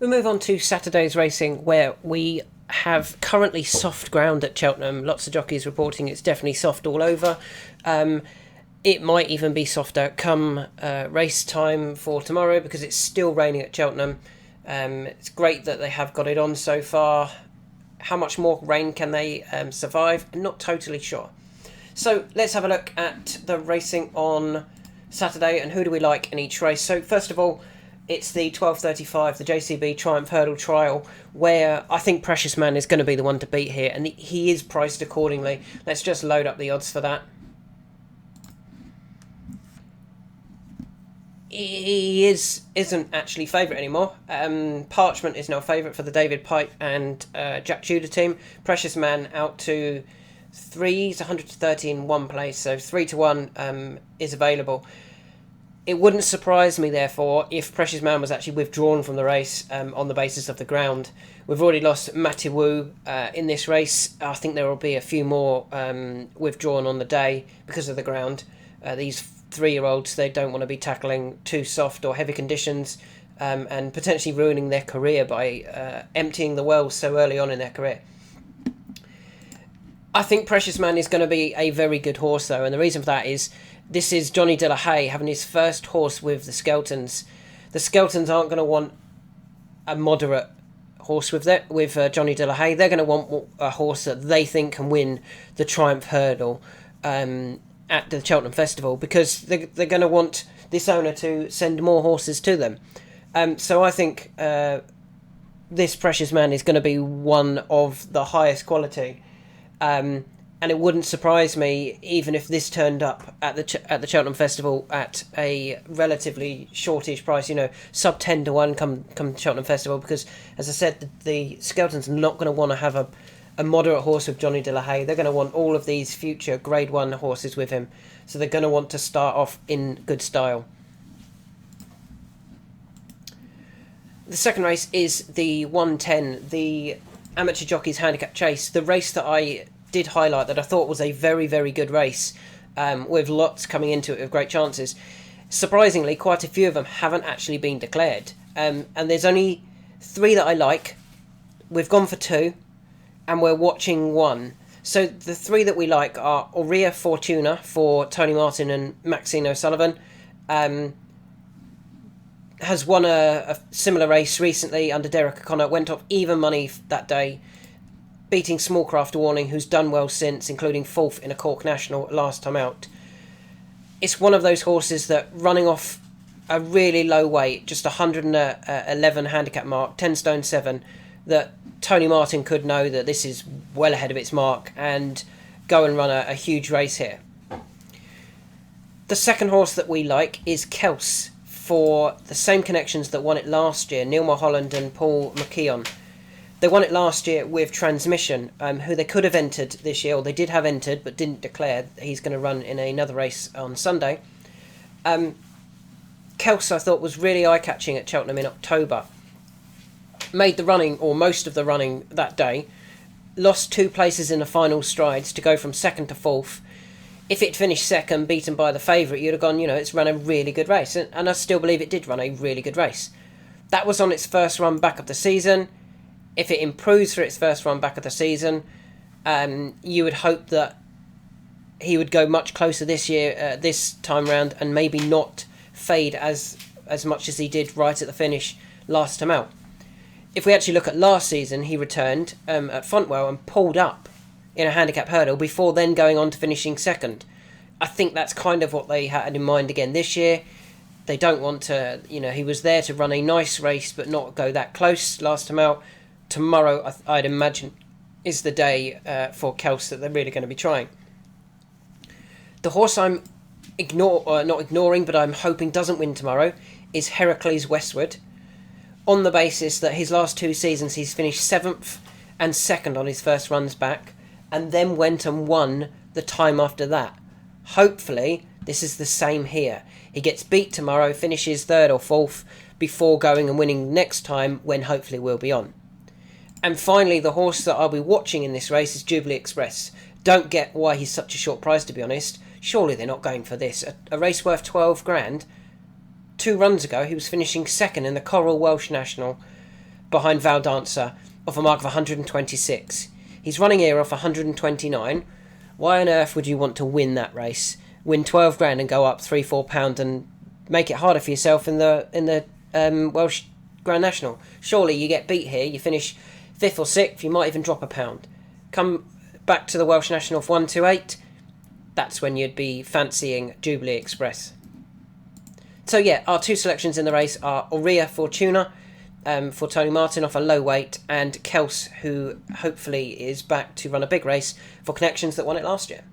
We move on to Saturday's racing, where we have currently soft ground at Cheltenham. Lots of jockeys reporting it's definitely soft all over. It might even be softer come race time for tomorrow because it's still raining at Cheltenham. It's great that they have got it on so far. How much more rain can they survive? I'm not totally sure. So let's have a look at the racing on Saturday and who do we like in each race. So first of all, it's the 12:35, the JCB Triumph Hurdle Trial, where I think Precious Man is going to be the one to beat here, and he is priced accordingly. Let's just load up the odds for that. He isn't actually favourite anymore. Parchment is now favourite for the David Pipe and Jack Tudor team. Precious Man out to 3, he's 130 in one place, so 3 to 1 is available. It wouldn't surprise me, therefore, if Precious Man was actually withdrawn from the race on the basis of the ground. We've already lost Matty Wu in this race. I think there will be a few more withdrawn on the day because of the ground. These 3-year-olds, they don't want to be tackling too soft or heavy conditions and potentially ruining their career by emptying the wells so early on in their career. I think Precious Man is going to be a very good horse, though, and the reason for that is this is Johnny De La Haye having his first horse with the Skeltons. The Skeltons aren't going to want a moderate horse with Johnny De La Haye. They're going to want a horse that they think can win the Triumph Hurdle at the Cheltenham Festival, because they're going to want this owner to send more horses to them. So I think this Precious Man is going to be one of the highest quality. And it wouldn't surprise me even if this turned up at the Cheltenham Festival at a relatively shortish price, sub 10 to 1 come Cheltenham Festival, because as I said, the Skeltons are not going to want to have a moderate horse with Johnny De La Haye. They're going to want all of these future Grade 1 horses with him, so they're going to want to start off in good style. The second race is the 110, the Amateur Jockeys Handicap Chase, the race that I did highlight that I thought was a very, very good race, with lots coming into it with great chances. Surprisingly, quite a few of them haven't actually been declared, and there's only 3 that I like. We've gone for 2, and we're watching 1. So the 3 that we like are Aurea Fortuna for Tony Martin and Maxine O'Sullivan. Has won a similar race recently under Derek O'Connor, went off even money that day, beating Smallcraft Warning, who's done well since, including 4th in a Cork National last time out. It's one of those horses that, running off a really low weight, just 111 handicap mark, 10 stone 7, that Tony Martin could know that this is well ahead of its mark and go and run a huge race here. The second horse that we like is Kels, for the same connections that won it last year, Neil Mulholland and Paul McKeon. They won it last year with Transmission, who they could have entered this year, or they did have entered but didn't declare. He's going to run in another race on Sunday. Kels, I thought, was really eye-catching at Cheltenham in October. Made the running, or most of the running that day. Lost 2 places in the final strides to go from 2nd to 4th. If it finished 2nd, beaten by the favourite, you'd have gone, it's run a really good race. And I still believe it did run a really good race. That was on its first run back of the season. If it improves for its first run back of the season, you would hope that he would go much closer this year, this time round, and maybe not fade as much as he did right at the finish last time out. If we actually look at last season, he returned at Fontwell and pulled up in a handicap hurdle before then going on to finishing 2nd. I think that's kind of what they had in mind again this year. They don't want to, he was there to run a nice race but not go that close last time out. Tomorrow, I'd imagine, is the day for Kels that they're really going to be trying. The horse I'm not ignoring, but I'm hoping doesn't win tomorrow, is Heracles Westward, on the basis that his last 2 seasons he's finished 7th and 2nd on his first runs back, and then went and won the time after that. Hopefully, this is the same here. He gets beat tomorrow, finishes 3rd or 4th, before going and winning next time, when hopefully we'll be on. And finally, the horse that I'll be watching in this race is Jubilee Express. Don't get why he's such a short price, to be honest. Surely they're not going for this. A race worth 12 grand. 2 runs ago, he was finishing 2nd in the Coral Welsh National. behind Val Dancer off a mark of 126. He's running here off 129. Why on earth would you want to win that race? Win 12 grand and go up £3-4 and make it harder for yourself in the Welsh Grand National. Surely you get beat here, you finish 5th or 6th, you might even drop a pound. Come back to the Welsh National for 128, that's when you'd be fancying Jubilee Express. So yeah, our two selections in the race are Aurea Fortuna for Tony Martin off a low weight, and Kels, who hopefully is back to run a big race for Connections that won it last year.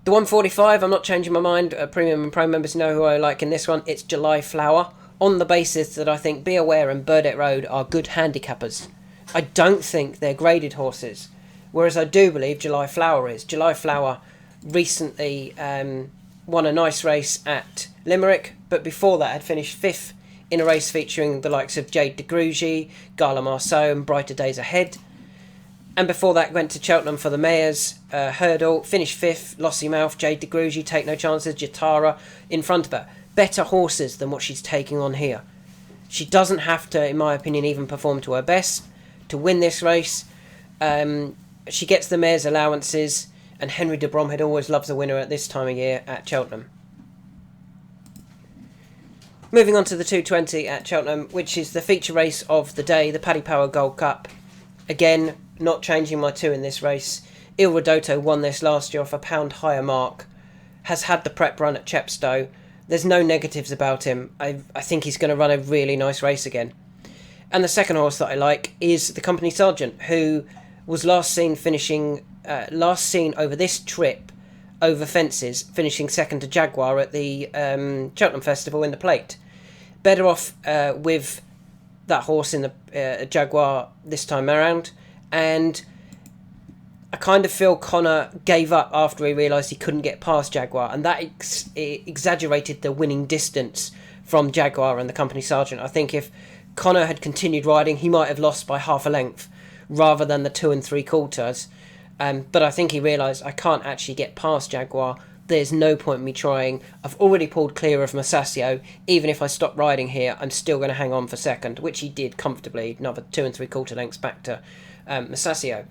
The 145, I'm not changing my mind. Premium and Pro members know who I like in this one. It's July Flower, on the basis that I think Be Aware and Burdett Road are good handicappers. I don't think they're graded horses, whereas I do believe July Flower is. July Flower recently won a nice race at Limerick, but before that had finished 5th in a race featuring the likes of Jade de Grugy, Gala Marceau and Brighter Days Ahead. And before that went to Cheltenham for the Mares hurdle, finished 5th, Lossy Mouth, Jade de Grugy, Take No Chances, Jatara in front of her. Better horses than what she's taking on here. She doesn't have to, in my opinion, even perform to her best to win this race. She gets the Mares allowances, and Henry de Bromhead always loves a winner at this time of year at Cheltenham. Moving on to the 220 at Cheltenham, which is the feature race of the day, the Paddy Power Gold Cup. Again, not changing my two in this race. Il Rodotto won this last year off a pound higher mark. Has had the prep run at Chepstow. There's no negatives about him. I think he's going to run a really nice race again. And the second horse that I like is the Company Sergeant, who was last seen over this trip over fences, finishing second to Jaguar at the Cheltenham Festival in the Plate. Better off with that horse in the Jaguar this time around, and I kind of feel Connor gave up after he realised he couldn't get past Jaguar, and that exaggerated the winning distance from Jaguar and the Company Sergeant. I think if Connor had continued riding, he might have lost by half a length rather than the 2 3/4. But I think he realised, I can't actually get past Jaguar. There's no point in me trying. I've already pulled clear of Massacio. Even if I stop riding here, I'm still going to hang on for second, which he did comfortably, another 2 3/4 lengths back to Massacio.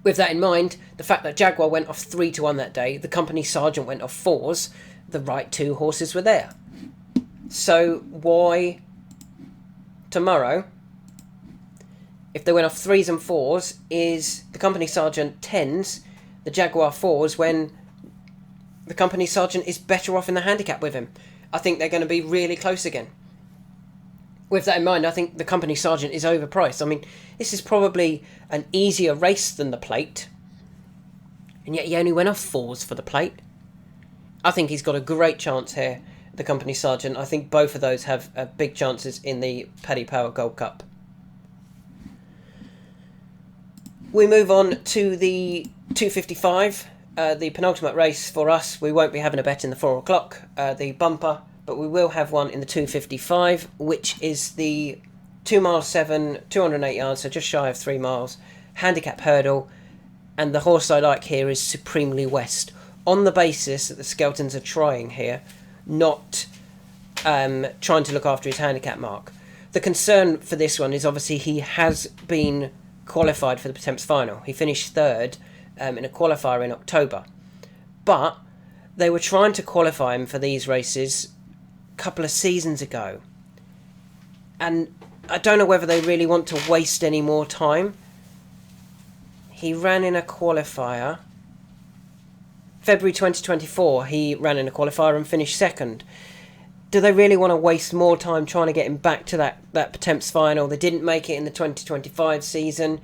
With that in mind, the fact that Jaguar went off 3-1 that day, the Company Sergeant went off 4s, the right two horses were there. So why tomorrow, if they went off 3s and 4s, is the Company Sergeant 10s, the Jaguar 4s, when the Company Sergeant is better off in the handicap with him? I think they're going to be really close again. With that in mind, I think the Company Sergeant is overpriced. I mean, this is probably an easier race than the Plate, and yet he only went off 4s for the Plate. I think he's got a great chance here, the Company Sergeant. I think both of those have big chances in the Paddy Power Gold Cup. We move on to the 255, the penultimate race for us. We won't be having a bet in the 4 o'clock, the bumper, but we will have one in the 255, which is the 2 miles 7, 208 yards, so just shy of 3 miles, handicap hurdle. And the horse I like here is Supremely West, on the basis that the Skeltons are trying here, not trying to look after his handicap mark. The concern for this one is obviously he has been qualified for the Temps final. He finished 3rd in a qualifier in October. But they were trying to qualify him for these races a couple of seasons ago. And I don't know whether they really want to waste any more time. He ran in a qualifier. February 2024, he ran in a qualifier and finished 2nd. Do they really want to waste more time trying to get him back to that Temps final? They didn't make it in the 2025 season.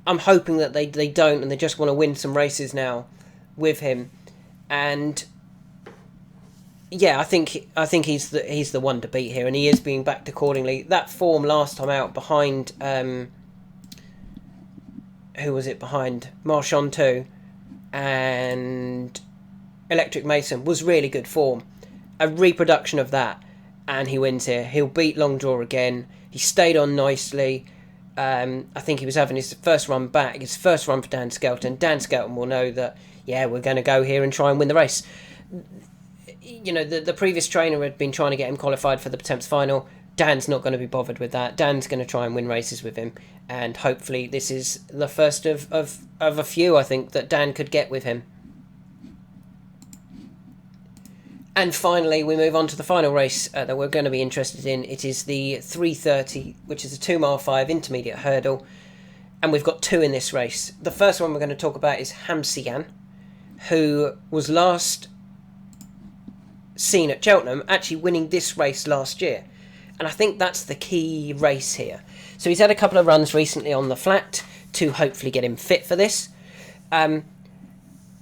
I'm hoping that they don't, and they just want to win some races now with him. And yeah, I think he's the one to beat here, and he is being backed accordingly. That form last time out behind who was it behind? Marchand 2 and Electric Mason was really good form. A reproduction of that, and he wins here. He'll beat Long Draw again. He stayed on nicely. I think he was having his first run back, his first run for Dan Skelton. Dan Skelton will know that, yeah, we're going to go here and try and win the race. you know, the previous trainer had been trying to get him qualified for the Temps final. Dan's not going to be bothered with that. Dan's going to try and win races with him, and hopefully this is the first of a few, I think, that Dan could get with him. And finally, we move on to the final race that we're going to be interested in. It is the 3:30, which is a 2 mile 5 intermediate hurdle. And we've got two in this race. The first one we're going to talk about is Hamsian, who was last seen at Cheltenham, actually winning this race last year. And I think that's the key race here. So he's had a couple of runs recently on the flat to hopefully get him fit for this.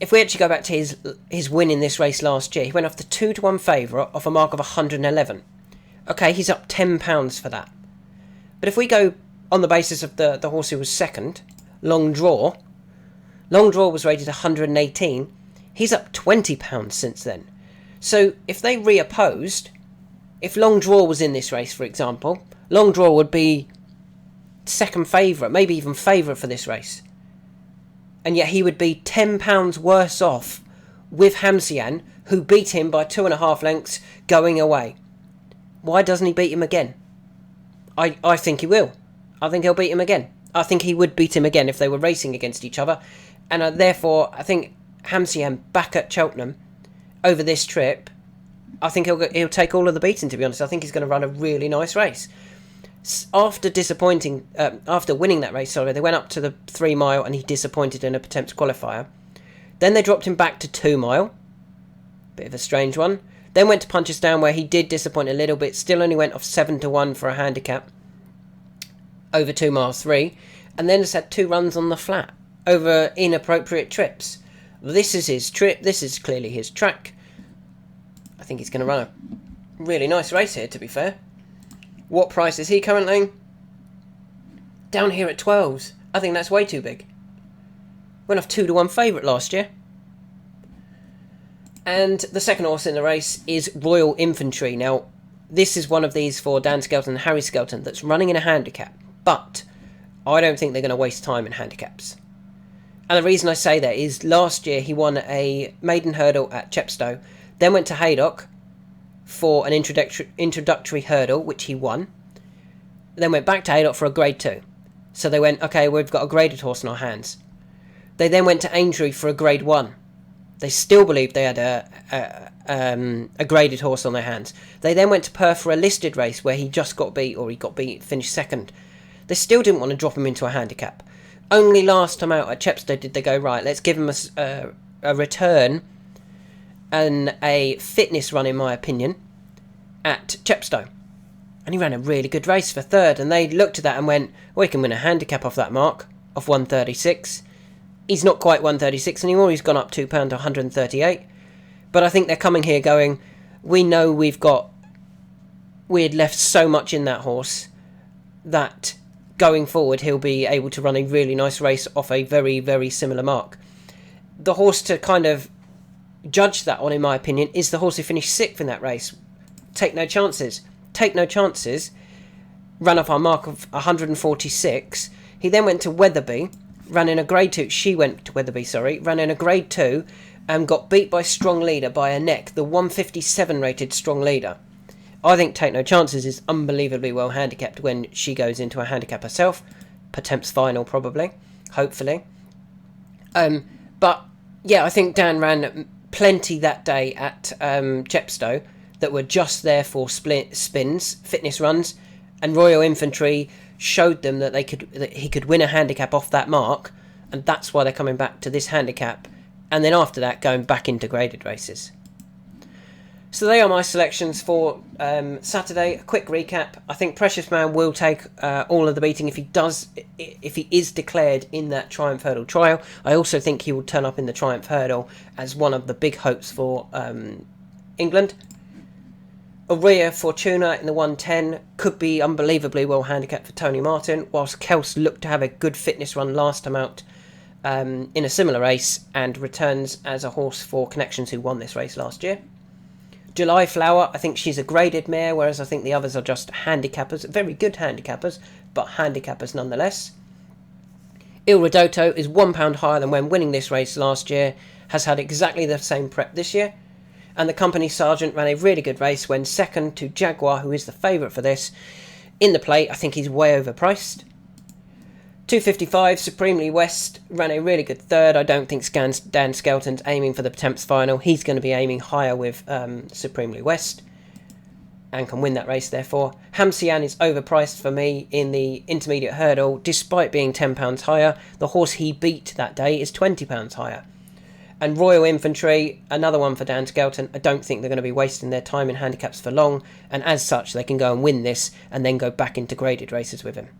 If we actually go back to his win in this race last year, he went off the 2-1 favourite off a mark of 111. Okay, he's up £10 for that. But if we go on the basis of the horse who was second, Long Draw was rated 118. He's up £20 since then. So if they reopposed, if Long Draw was in this race, for example, Long Draw would be second favourite, maybe even favourite for this race. And yet he would be £10 worse off with Hamsian, who beat him by 2.5 lengths going away. Why doesn't he beat him again? I think he will. I think he'll beat him again. I think he would beat him again if they were racing against each other. And therefore, I think Hamsian back at Cheltenham over this trip, I think he'll take all of the beating, to be honest. I think he's going to run a really nice race. After winning that race, they went up to the 3 mile and he disappointed in a Temps qualifier. Then they dropped him back to 2 mile. Bit of a strange one. Then went to Punchestown, where he did disappoint a little bit. Still only went off 7-1 for a handicap over 2 miles 3. And then has had 2 runs on the flat over inappropriate trips. This is his trip. This is clearly his track. I think he's going to run a really nice race here, to be fair. What price is he currently? Down here at 12s. I think that's way too big. Went off 2-1 favourite last year. And the second horse in the race is Royal Infantry. Now, this is one of these for Dan Skelton and Harry Skelton that's running in a handicap. But I don't think they're going to waste time in handicaps. And the reason I say that is last year he won a maiden hurdle at Chepstow. Then went to Haydock for an introductory hurdle, which he won. Then went back to Haydock for a grade 2. So they went, okay, we've got a graded horse in our hands. They then went to Aintree for a grade 1. They still believed they had a graded horse on their hands. They then went to Perth for a listed race where he just got beat, or he got beat, finished second. They still didn't want to drop him into a handicap. Only last time out at Chepstow did they go, right, let's give him a return and a fitness run, in my opinion, at Chepstow. And he ran a really good race for third, and they looked at that and went, well, he can win a handicap off that mark, off 136. He's not quite 136 anymore, he's gone up £2 to 138. But I think they're coming here going, we know we had left so much in that horse that going forward he'll be able to run a really nice race off a very, very similar mark. The horse to kind of judge that on, in my opinion, is the horse who finished 6th in that race. Take No Chances. Take No Chances ran off our mark of 146. He then went to Wetherby, ran in a grade 2. She went to Wetherby, ran in a grade 2 and got beat by Strong Leader by a neck, the 157 rated Strong Leader. I think Take No Chances is unbelievably well handicapped when she goes into a handicap herself. Temps final, probably. Hopefully. But, yeah, I think Dan ran plenty that day at Chepstow that were just there for spins, fitness runs, and Royal Infantry showed them that he could win a handicap off that mark, and that's why they're coming back to this handicap, and then after that going back into graded races. So they are my selections for Saturday. A quick recap. I think Precious Man will take all of the beating if he is declared in that Triumph Hurdle trial. I also think he will turn up in the Triumph Hurdle as one of the big hopes for England. Aurea Fortuna in the 110 could be unbelievably well handicapped for Tony Martin, whilst Kels looked to have a good fitness run last time out in a similar race and returns as a horse for Connections, who won this race last year. July Flower, I think she's a graded mare, whereas I think the others are just handicappers. Very good handicappers, but handicappers nonetheless. Il Ridotto is £1 higher than when winning this race last year, has had exactly the same prep this year. And the Company Sergeant ran a really good race when second to Jaguar, who is the favourite for this. In the plate, I think he's way overpriced. 255, Supremely West ran a really good third. I don't think Dan Skelton's aiming for the Temps final. He's going to be aiming higher with Supremely West and can win that race, therefore. Hamsian is overpriced for me in the intermediate hurdle, despite being £10 higher. The horse he beat that day is £20 higher. And Royal Infantry, another one for Dan Skelton. I don't think they're going to be wasting their time in handicaps for long, and as such, they can go and win this and then go back into graded races with him.